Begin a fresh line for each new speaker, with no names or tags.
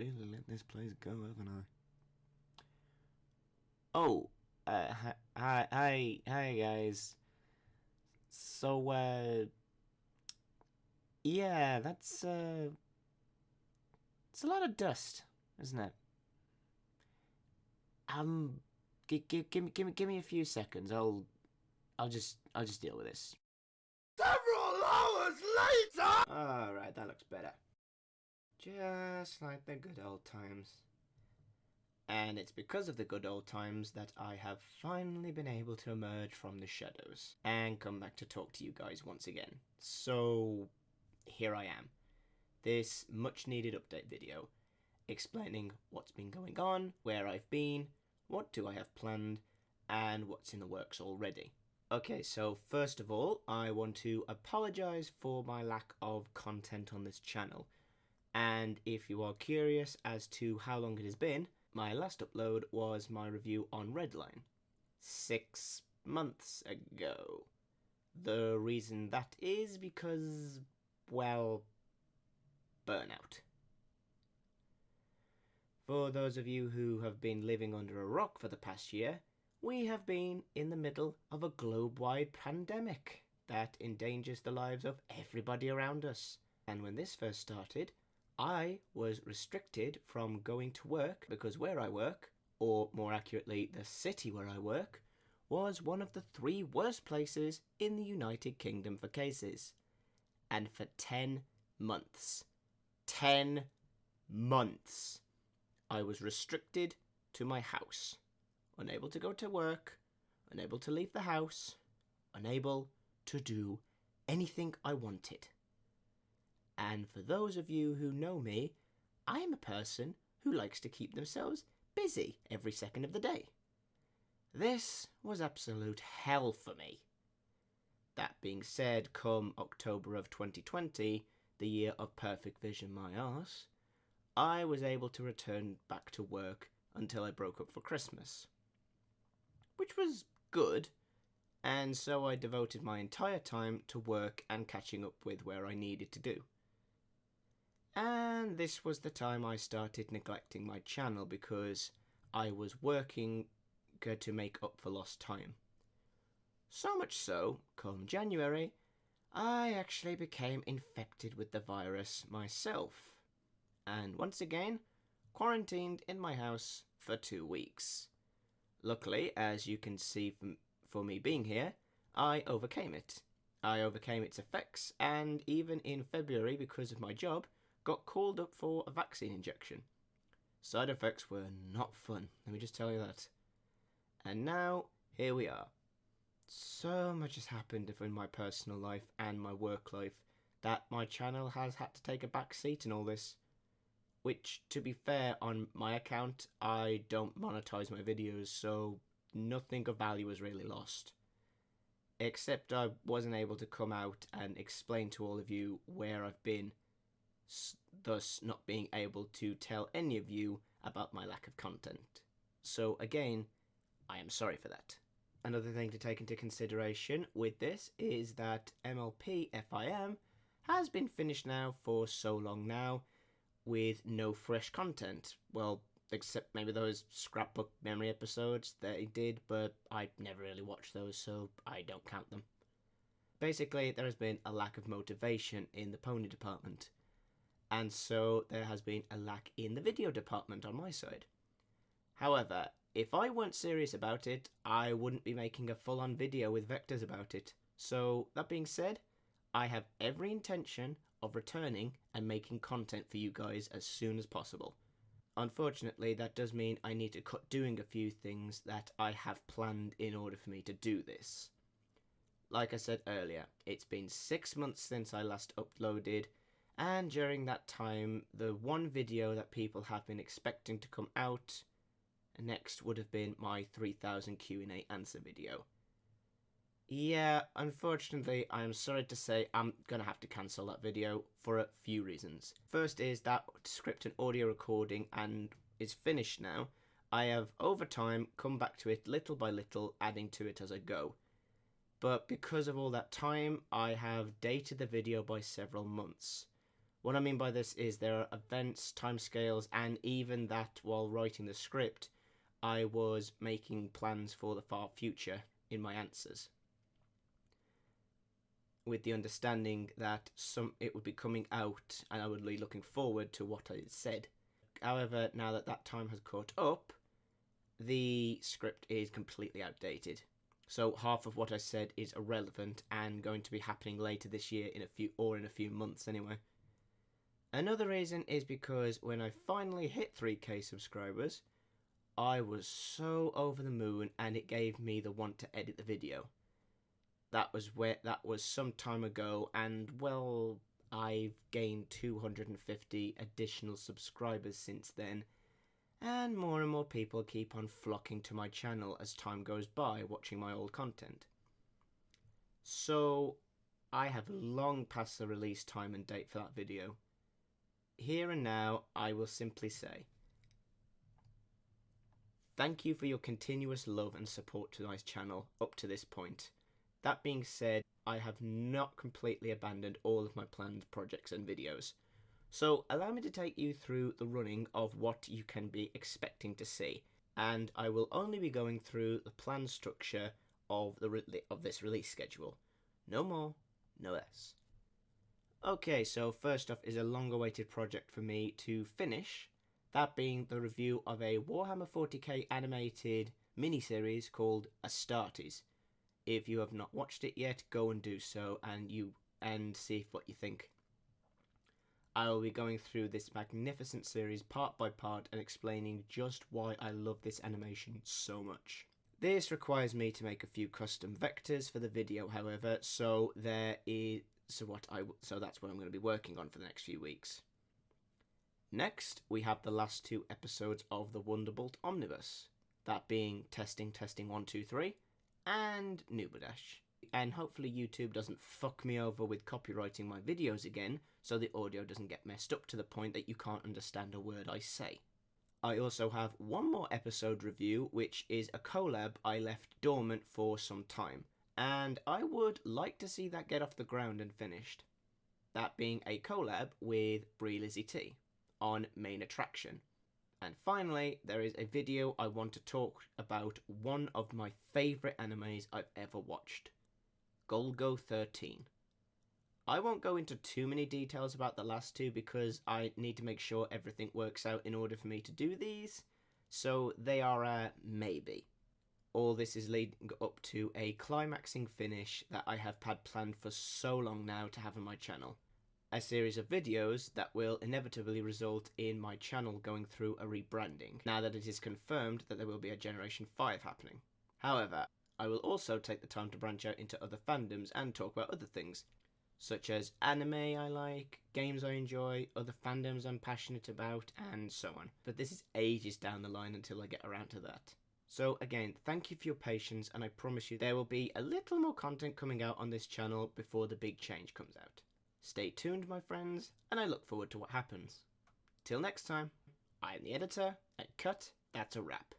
really let this place go, haven't I? Oh, hi guys. So, yeah, it's a lot of dust, isn't it? Give me a few seconds. I'll just deal with this. Several hours later. All right, that looks better. Just like the good old times. And it's because of the good old times that I have finally been able to emerge from the shadows and come back to talk to you guys once again. So, here I am. This much needed update video explaining what's been going on, where I've been, what do I have planned, and what's in the works already. Okay, so first of all, I want to apologise for my lack of content on this channel. And if you are curious as to how long it has been, my last upload was my review on Redline 6 months ago. The reason that is because, well, burnout. For those of you who have been living under a rock for the past year, we have been in the middle of a globe-wide pandemic that endangers the lives of everybody around us. And when this first started, I was restricted from going to work because where I work, or more accurately, the city where I work, was one of the 3 worst places in the United Kingdom for cases. And for 10 months. 10 months. I was restricted to my house. Unable to go to work, unable to leave the house, unable to do anything I wanted. And for those of you who know me, I am a person who likes to keep themselves busy every second of the day. This was absolute hell for me. That being said, come October of 2020, the year of perfect vision my arse, I was able to return back to work until I broke up for Christmas. Which was good, and so I devoted my entire time to work and catching up with where I needed to do. And this was the time I started neglecting my channel because I was working to make up for lost time. So much so, come January, I actually became infected with the virus myself. And once again, quarantined in my house for 2 weeks. Luckily, as you can see for me being here, I overcame it. I overcame its effects, and even in February, because of my job, got called up for a vaccine injection. Side effects were not fun, let me just tell you that. And now, here we are. So much has happened in my personal life and my work life that my channel has had to take a back seat in all this. Which, to be fair, on my account, I don't monetize my videos, so nothing of value was really lost. Except I wasn't able to come out and explain to all of you where I've been, thus not being able to tell any of you about my lack of content. So again, I am sorry for that. Another thing to take into consideration with this is that MLP FIM has been finished now for so long now, with no fresh content. Well, except maybe those scrapbook memory episodes that he did, but I never really watched those, so I don't count them. Basically, there has been a lack of motivation in the pony department, and so there has been a lack in the video department on my side. However, if I weren't serious about it, I wouldn't be making a full-on video with Vectors about it. So, that being said, I have every intention of returning and making content for you guys as soon as possible. Unfortunately, that does mean I need to cut doing a few things that I have planned in order for me to do this. Like I said earlier, it's been 6 months since I last uploaded, and during that time, the one video that people have been expecting to come out next would have been my 3000 Q&A answer video. Yeah, unfortunately, I am sorry to say I'm gonna have to cancel that video for a few reasons. First is that script and audio recording and is finished now. I have, over time, come back to it little by little, adding to it as I go. But because of all that time, I have dated the video by several months. What I mean by this is there are events, timescales, and even that while writing the script, I was making plans for the far future in my answers, with the understanding that it would be coming out and I would be looking forward to what I had said. However, now that that time has caught up, the script is completely outdated. So half of what I said is irrelevant and going to be happening later this year in a few months anyway. Another reason is because when I finally hit 3k subscribers, I was so over the moon and it gave me the want to edit the video. That was some time ago, and well, I've gained 250 additional subscribers since then, and more people keep on flocking to my channel as time goes by watching my old content. So I have long passed the release time and date for that video. Here and now, I will simply say, thank you for your continuous love and support to my channel up to this point. That being said, I have not completely abandoned all of my planned projects and videos. So allow me to take you through the running of what you can be expecting to see, and I will only be going through the planned structure of this release schedule. No more, no less. Okay, so first off is a long-awaited project for me to finish, that being the review of a Warhammer 40k animated miniseries called Astartes. If you have not watched it yet, go and do so and see what you think. I will be going through this magnificent series part by part and explaining just why I love this animation so much. This requires me to make a few custom vectors for the video, however, so that's what I'm going to be working on for the next few weeks. Next, we have the last 2 episodes of the Wonderbolt Omnibus, that being Testing 1 2 3 and Nuberdash. And hopefully YouTube doesn't fuck me over with copywriting my videos again, so the audio doesn't get messed up to the point that you can't understand a word I say. I also have one more episode review, which is a collab I left dormant for some time, and I would like to see that get off the ground and finished. That being a collab with Brie Lizzie T on Main Attraction. And finally, there is a video I want to talk about one of my favourite animes I've ever watched, Golgo 13. I won't go into too many details about the last 2 because I need to make sure everything works out in order for me to do these, so they are a maybe. All this is leading up to a climaxing finish that I have had planned for so long now to have on my channel. A series of videos that will inevitably result in my channel going through a rebranding, now that it is confirmed that there will be a Generation 5 happening. However, I will also take the time to branch out into other fandoms and talk about other things, such as anime I like, games I enjoy, other fandoms I'm passionate about, and so on. But this is ages down the line until I get around to that. So again, thank you for your patience, and I promise you there will be a little more content coming out on this channel before the big change comes out. Stay tuned, my friends, and I look forward to what happens. Till next time, I am the editor, and cut, that's a wrap.